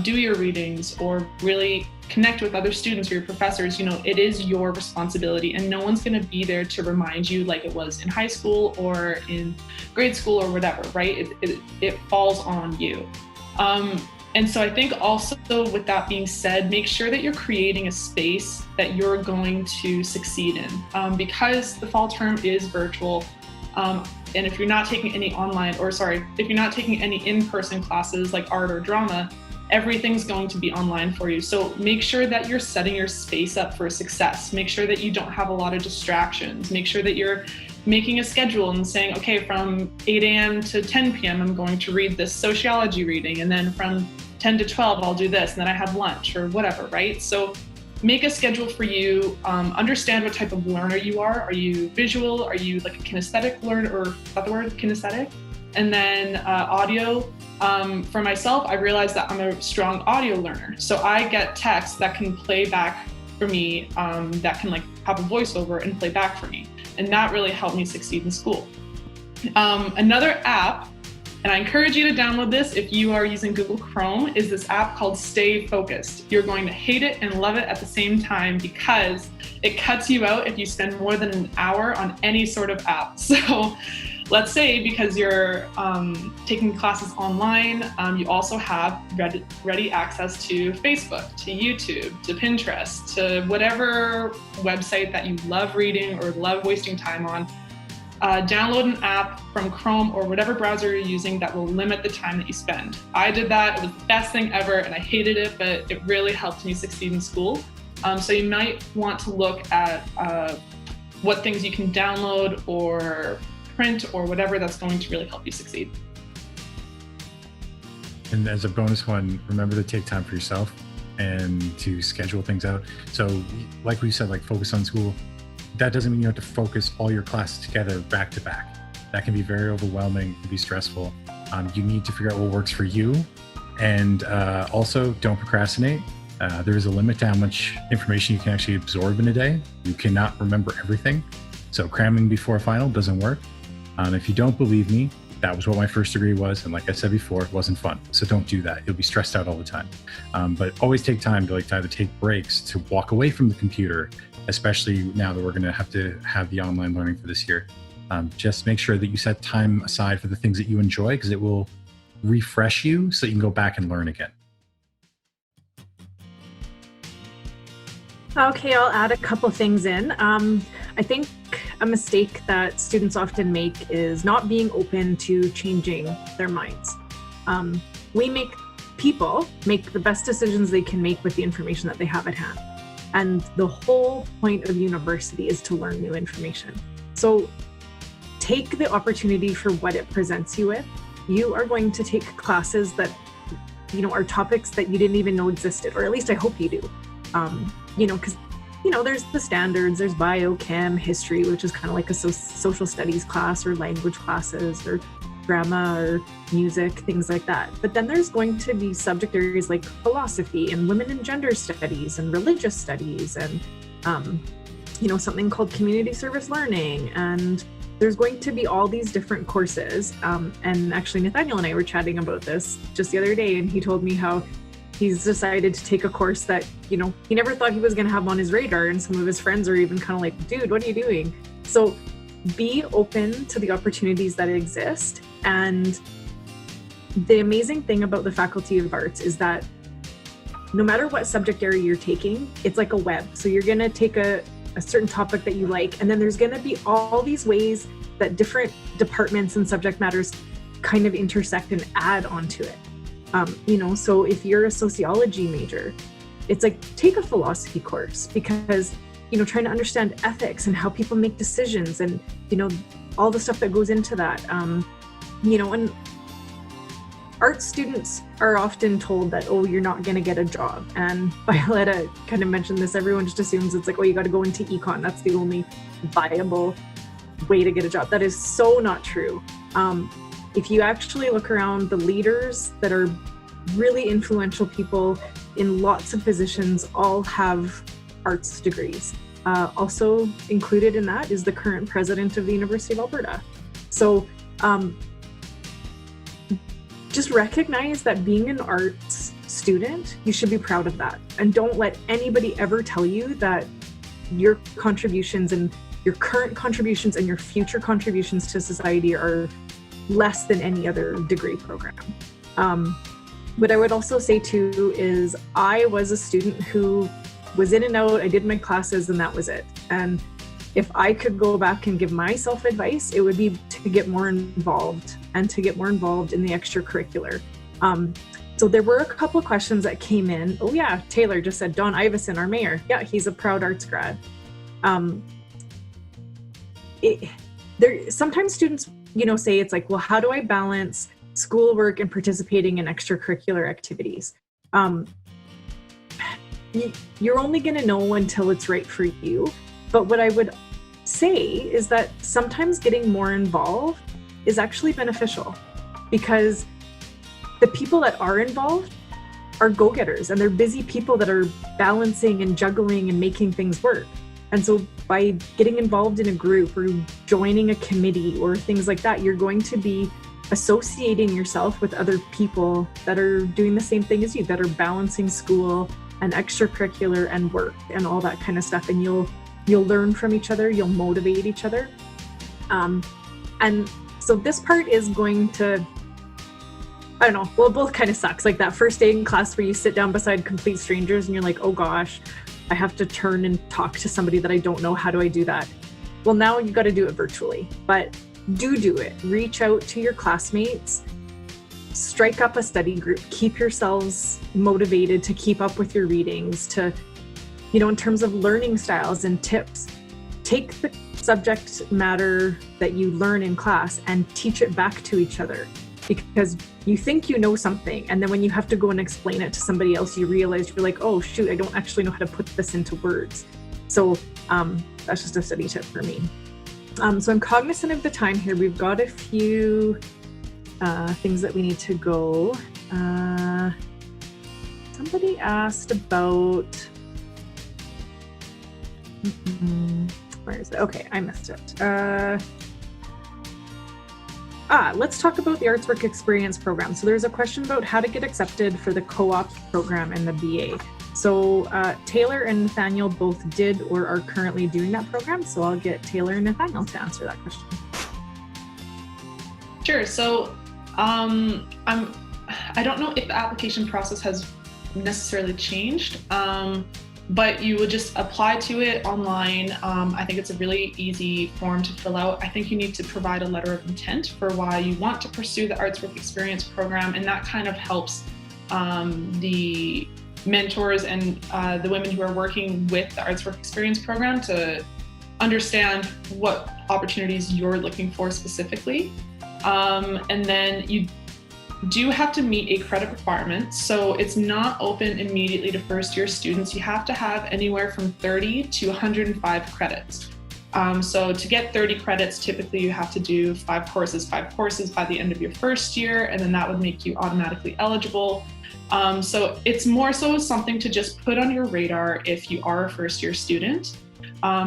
do your readings or really connect with other students or your professors, it is your responsibility, and no one's going to be there to remind you like it was in high school or in grade school or whatever, right? It falls on you. And so I think also, with that being said, make sure that you're creating a space that you're going to succeed in, because the fall term is virtual. And if you're not taking any if you're not taking any in-person classes like art or drama, everything's going to be online for you. So make sure that you're setting your space up for success. Make sure that you don't have a lot of distractions. Make sure that you're making a schedule and saying, okay, from 8 a.m. to 10 p.m. I'm going to read this sociology reading, and then from 10 to 12 I'll do this, and then I have lunch or whatever, right? So make a schedule for you. Understand what type of learner you are. Are you visual? Are you like a kinesthetic learner, or is that the word, kinesthetic? And then audio. For myself, I realized that I'm a strong audio learner. So I get text that can play back for me, that can like have a voiceover and play back for me. And that really helped me succeed in school. Another app, and I encourage you to download this if you are using Google Chrome, is this app called Stay Focused. You're going to hate it and love it at the same time, because it cuts you out if you spend more than an hour on any sort of app. So let's say because you're taking classes online, you also have ready access to Facebook, to YouTube, to Pinterest, to whatever website that you love reading or love wasting time on. Download an app from Chrome or whatever browser you're using that will limit the time that you spend. I did that. It was the best thing ever, and I hated it, but it really helped me succeed in school. So you might want to look at what things you can download or print or whatever that's going to really help you succeed. And as a bonus one, remember to take time for yourself and to schedule things out. So like we said, like focus on school. That doesn't mean you have to focus all your classes together back to back. That can be very overwhelming, it can be stressful. You need to figure out what works for you. And also don't procrastinate. There is a limit to how much information you can actually absorb in a day. You cannot remember everything. So cramming before a final doesn't work. If you don't believe me, that was what my first degree was. And like I said before, it wasn't fun. So don't do that. You'll be stressed out all the time. But always take time to either take breaks, to walk away from the computer, especially now that we're going to have the online learning for this year. Just make sure that you set time aside for the things that you enjoy, because it will refresh you so you can go back and learn again. Okay, I'll add a couple things in. I think a mistake that students often make is not being open to changing their minds. People make the best decisions they can make with the information that they have at hand. And the whole point of university is to learn new information. So take the opportunity for what it presents you with. You are going to take classes that, are topics that you didn't even know existed, or at least I hope you do. Because, there's the standards, there's biochem, history, which is kind of like a social studies class, or language classes, or drama, or music, things like that. But then there's going to be subject areas like philosophy and women and gender studies and religious studies and, something called community service learning. And there's going to be all these different courses. And actually, Nathaniel and I were chatting about this just the other day, and he told me how he's decided to take a course that, he never thought he was going to have on his radar. And some of his friends are even kind of like, dude, what are you doing? So be open to the opportunities that exist. And the amazing thing about the Faculty of Arts is that no matter what subject area you're taking, it's like a web. So you're going to take a certain topic that you like, and then there's going to be all these ways that different departments and subject matters kind of intersect and add onto it. So if you're a sociology major, it's like, take a philosophy course, because, trying to understand ethics and how people make decisions and, all the stuff that goes into that. And art students are often told that, oh, you're not going to get a job. And Wioletta kind of mentioned this. Everyone just assumes it's like, oh, you got to go into econ. That's the only viable way to get a job. That is so not true. If you actually look around, the leaders that are really influential people in lots of positions all have arts degrees. Also included in that is the current president of the University of Alberta. So just recognize that being an arts student, you should be proud of that. And don't let anybody ever tell you that your contributions and your current contributions and your future contributions to society are less than any other degree program. What I would also say too is I was a student who was in and out. I did my classes and that was it. And if I could go back and give myself advice, it would be to get more involved and to get more involved in the extracurricular. So there were a couple of questions that came in. Oh yeah, Taylor just said Don Iveson, our mayor. Yeah, he's a proud arts grad. Sometimes students, say it's like, well, how do I balance schoolwork and participating in extracurricular activities? You're only going to know until it's right for you. But what I would say is that sometimes getting more involved is actually beneficial, because the people that are involved are go-getters and they're busy people that are balancing and juggling and making things work. And so by getting involved in a group or joining a committee or things like that, you're going to be associating yourself with other people that are doing the same thing as you, that are balancing school and extracurricular and work and all that kind of stuff. And you'll learn from each other, you'll motivate each other. And so this part is going to, I don't know, well, it both kind of sucks. Like that first day in class where you sit down beside complete strangers and you're like, oh gosh, I have to turn and talk to somebody that I don't know. How do I do that? Well, now you got to do it virtually, but do it. Reach out to your classmates, strike up a study group, keep yourselves motivated to keep up with your readings, to, in terms of learning styles and tips, take the subject matter that you learn in class and teach it back to each other, because you think you know something, and then when you have to go and explain it to somebody else, you realize you're like, oh shoot, I don't actually know how to put this into words. So that's just a study tip for me. So I'm cognizant of the time here. We've got a few things that we need to go. Somebody asked about, where is it? Okay, I missed it. Let's talk about the Arts Work Experience program. So there's a question about how to get accepted for the co-op program in the BA. So Taylor and Nathaniel both did or are currently doing that program. So I'll get Taylor and Nathaniel to answer that question. Sure. So I don't know if the application process has necessarily changed. but you would just apply to it online. I think it's a really easy form to fill out. I think you need to provide a letter of intent for why you want to pursue the Arts Work Experience program, and that kind of helps the mentors and the women who are working with the Arts Work Experience program to understand what opportunities you're looking for specifically. And then you do have to meet a credit requirement. So it's not open immediately to first year students. You have to have anywhere from 30 to 105 credits. So to get 30 credits, typically you have to do 5 courses by the end of your first year, and then that would make you automatically eligible. So it's more so something to just put on your radar if you are a first year student,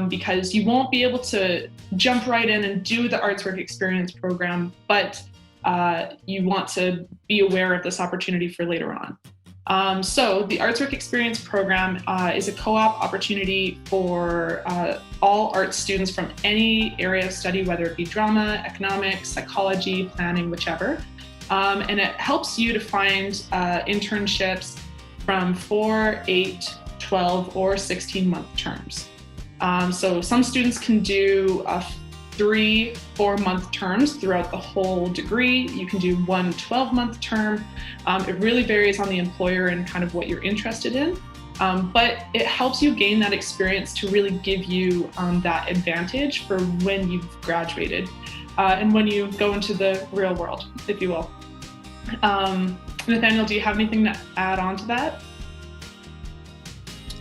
because you won't be able to jump right in and do the Arts Work Experience program, but you want to be aware of this opportunity for later on. So the Arts Work Experience program is a co-op opportunity for all arts students from any area of study, whether it be drama, economics, psychology, planning, whichever. And it helps you to find internships from 4, 8, 12, or 16-month terms. So some students can do 3 4-month terms throughout the whole degree. You can do 1 12-month term. It really varies on the employer and kind of what you're interested in. But it helps you gain that experience to really give you that advantage for when you've graduated and when you go into the real world, if you will. Nathaniel, do you have anything to add on to that?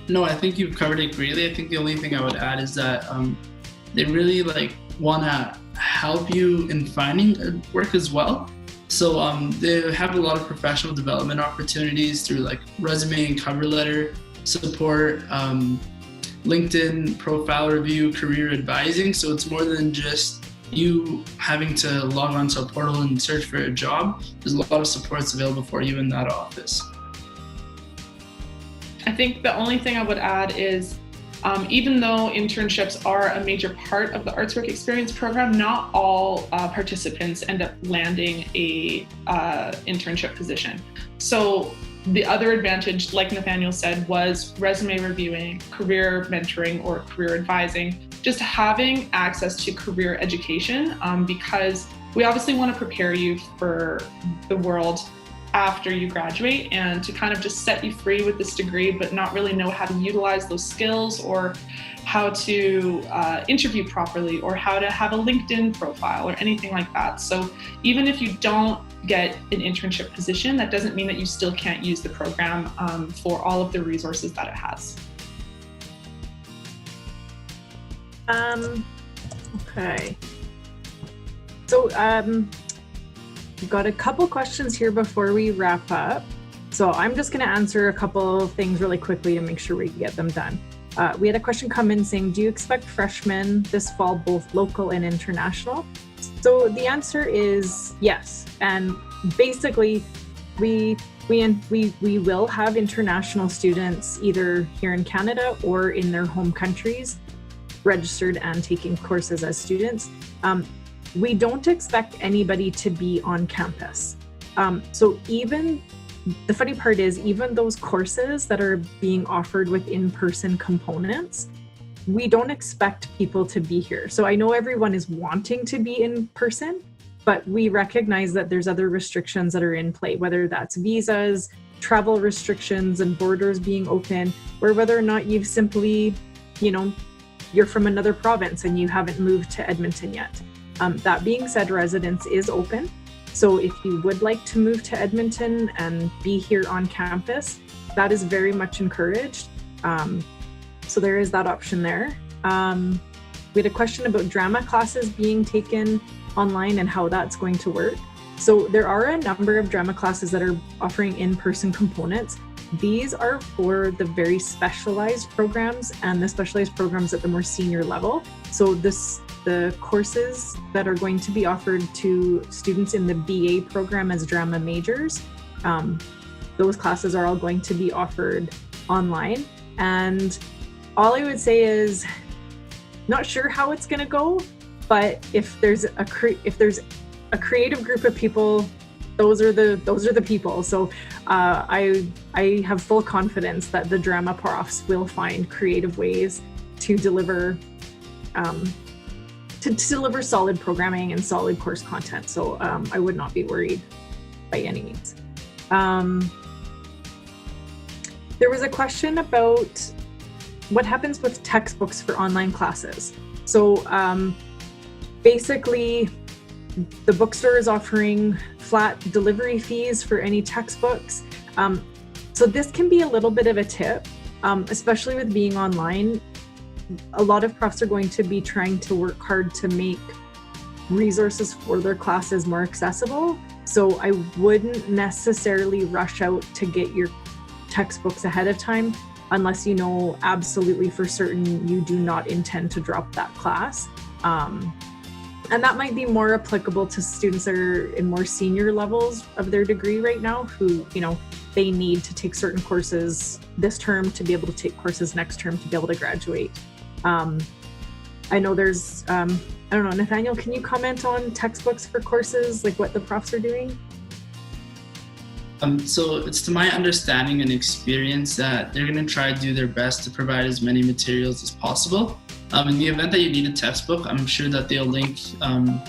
No, I think you've covered it greatly. I think the only thing I would add is that they really want to help you in finding work as well. So they have a lot of professional development opportunities through resume and cover letter support, LinkedIn profile review, career advising. So it's more than just you having to log on to a portal and search for a job. There's a lot of supports available for you in that office. I think the only thing I would add is even though internships are a major part of the Arts Work Experience program, not all participants end up landing a internship position. So the other advantage, like Nathaniel said, was resume reviewing, career mentoring, or career advising, just having access to career education, because we obviously want to prepare you for the world after you graduate and to kind of just set you free with this degree, but not really know how to utilize those skills or how to interview properly or how to have a LinkedIn profile or anything like that. So even if you don't get an internship position, that doesn't mean that you still can't use the program for all of the resources that it has. Okay. So we've got a couple questions here before we wrap up. So I'm just going to answer a couple of things really quickly to make sure we get them done. We had a question come in saying, do you expect freshmen this fall, both local and international? So the answer is yes. And basically, we will have international students either here in Canada or in their home countries registered and taking courses as students. We don't expect anybody to be on campus. So even the funny part is, even those courses that are being offered with in-person components, we don't expect people to be here. So I know everyone is wanting to be in person, but we recognize that there's other restrictions that are in play, whether that's visas, travel restrictions, and borders being open, or whether or not you've simply, you're from another province and you haven't moved to Edmonton yet. That being said, residence is open. So if you would like to move to Edmonton and be here on campus, that is very much encouraged. So there is that option there. We had a question about drama classes being taken online and how that's going to work. So there are a number of drama classes that are offering in-person components. These are for the very specialized programs and the specialized programs at the more senior level. So the courses that are going to be offered to students in the BA program as drama majors, those classes are all going to be offered online. And all I would say is, not sure how it's going to go, but if there's a creative group of people those are the people. So I have full confidence that the drama profs will find creative ways to deliver solid programming and solid course content. So I would not be worried by any means. There was a question about what happens with textbooks for online classes. So basically, the bookstore is offering flat delivery fees for any textbooks. So this can be a little bit of a tip, especially with being online. A lot of profs are going to be trying to work hard to make resources for their classes more accessible. So I wouldn't necessarily rush out to get your textbooks ahead of time unless you know absolutely for certain you do not intend to drop that class. And that might be more applicable to students that are in more senior levels of their degree right now, who, you know, they need to take certain courses this term to be able to take courses next term to be able to graduate. I know there's, I don't know, Nathaniel, can you comment on textbooks for courses, like what the profs are doing? So it's to my understanding and experience that they're going to try to do their best to provide as many materials as possible. In the event that you need a textbook, I'm sure that they'll link on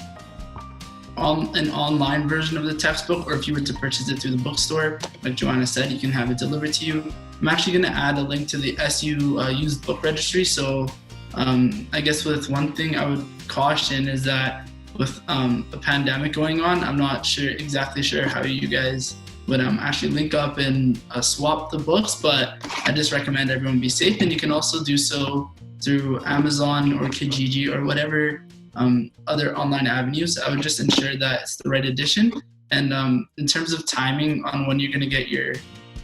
an online version of the textbook, or if you were to purchase it through the bookstore, like Joanna said, you can have it delivered to you. I'm actually going to add a link to the SU used book registry. So I guess with one thing I would caution is that with a pandemic going on, I'm not exactly sure how you guys would actually link up and swap the books, but I just recommend everyone be safe, and you can also do so through Amazon or Kijiji or whatever other online avenues. I would just ensure that it's the right edition. And in terms of timing on when you're going to get your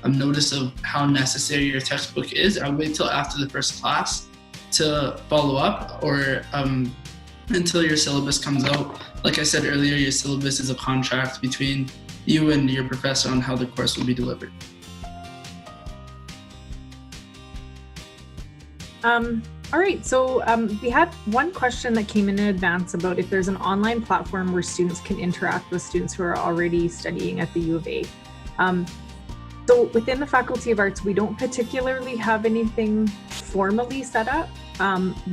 notice of how necessary your textbook is, I would wait till after the first class to follow up, or until your syllabus comes out. Like I said earlier, your syllabus is a contract between you and your professor on how the course will be delivered. All right, so we had one question that came in advance about if there's an online platform where students can interact with students who are already studying at the U of A. So within the Faculty of Arts, we don't particularly have anything formally set up.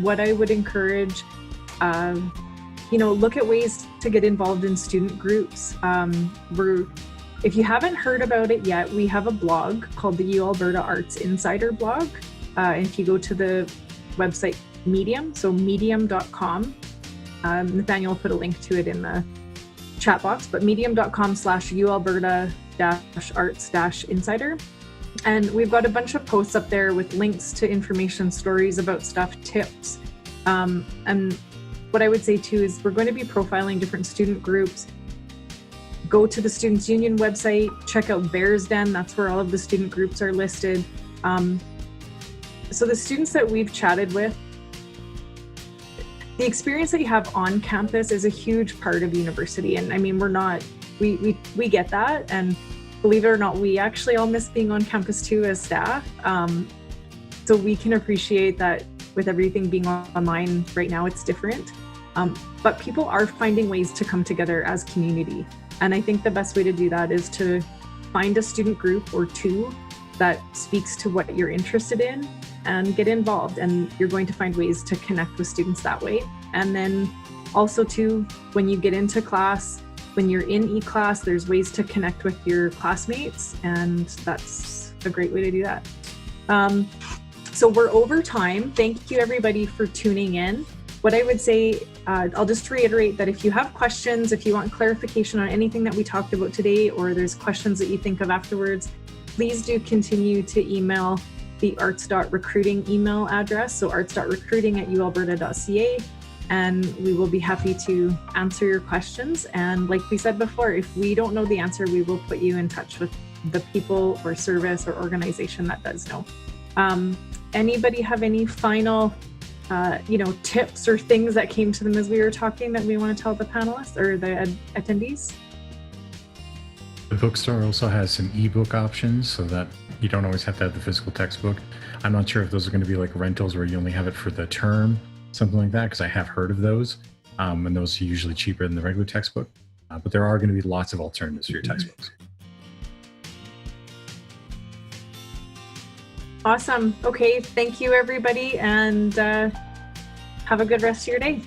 What I would encourage, look at ways to get involved in student groups. If you haven't heard about it yet, we have a blog called the UAlbertaArts Insider blog. And if you go to the website Medium, so medium.com, Nathaniel put a link to it in the chat box, but medium.com/UAlberta-arts-insider. And we've got a bunch of posts up there with links to information, stories about stuff, tips. And what I would say too is we're going to be profiling different student groups. Go to the Students' Union website, check out Bears Den, that's where all of the student groups are listed. So the students that we've chatted with, the experience that you have on campus is a huge part of university. And I mean, we get that. And believe it or not, we actually all miss being on campus too as staff. So we can appreciate that with everything being online right now, it's different. But people are finding ways to come together as community. And I think the best way to do that is to find a student group or two that speaks to what you're interested in and get involved. And you're going to find ways to connect with students that way. And then also too, when you get into class, when you're in e-class, there's ways to connect with your classmates, and that's a great way to do that. So we're over time. Thank you everybody for tuning in. What I would say, I'll just reiterate that if you have questions, if you want clarification on anything that we talked about today, or there's questions that you think of afterwards, please do continue to email the arts.recruiting email address, so arts.recruiting@ualberta.ca, and we will be happy to answer your questions. And like we said before, if we don't know the answer, we will put you in touch with the people or service or organization that does know. Anybody have any final tips or things that came to them as we were talking that we want to tell the panelists or the attendees? The bookstore also has some ebook options so that you don't always have to have the physical textbook. I'm not sure if those are going to be like rentals where you only have it for the term, something like that, because I have heard of those, and those are usually cheaper than the regular textbook. But there are going to be lots of alternatives for your textbooks. Awesome. Okay, thank you everybody, and have a good rest of your day.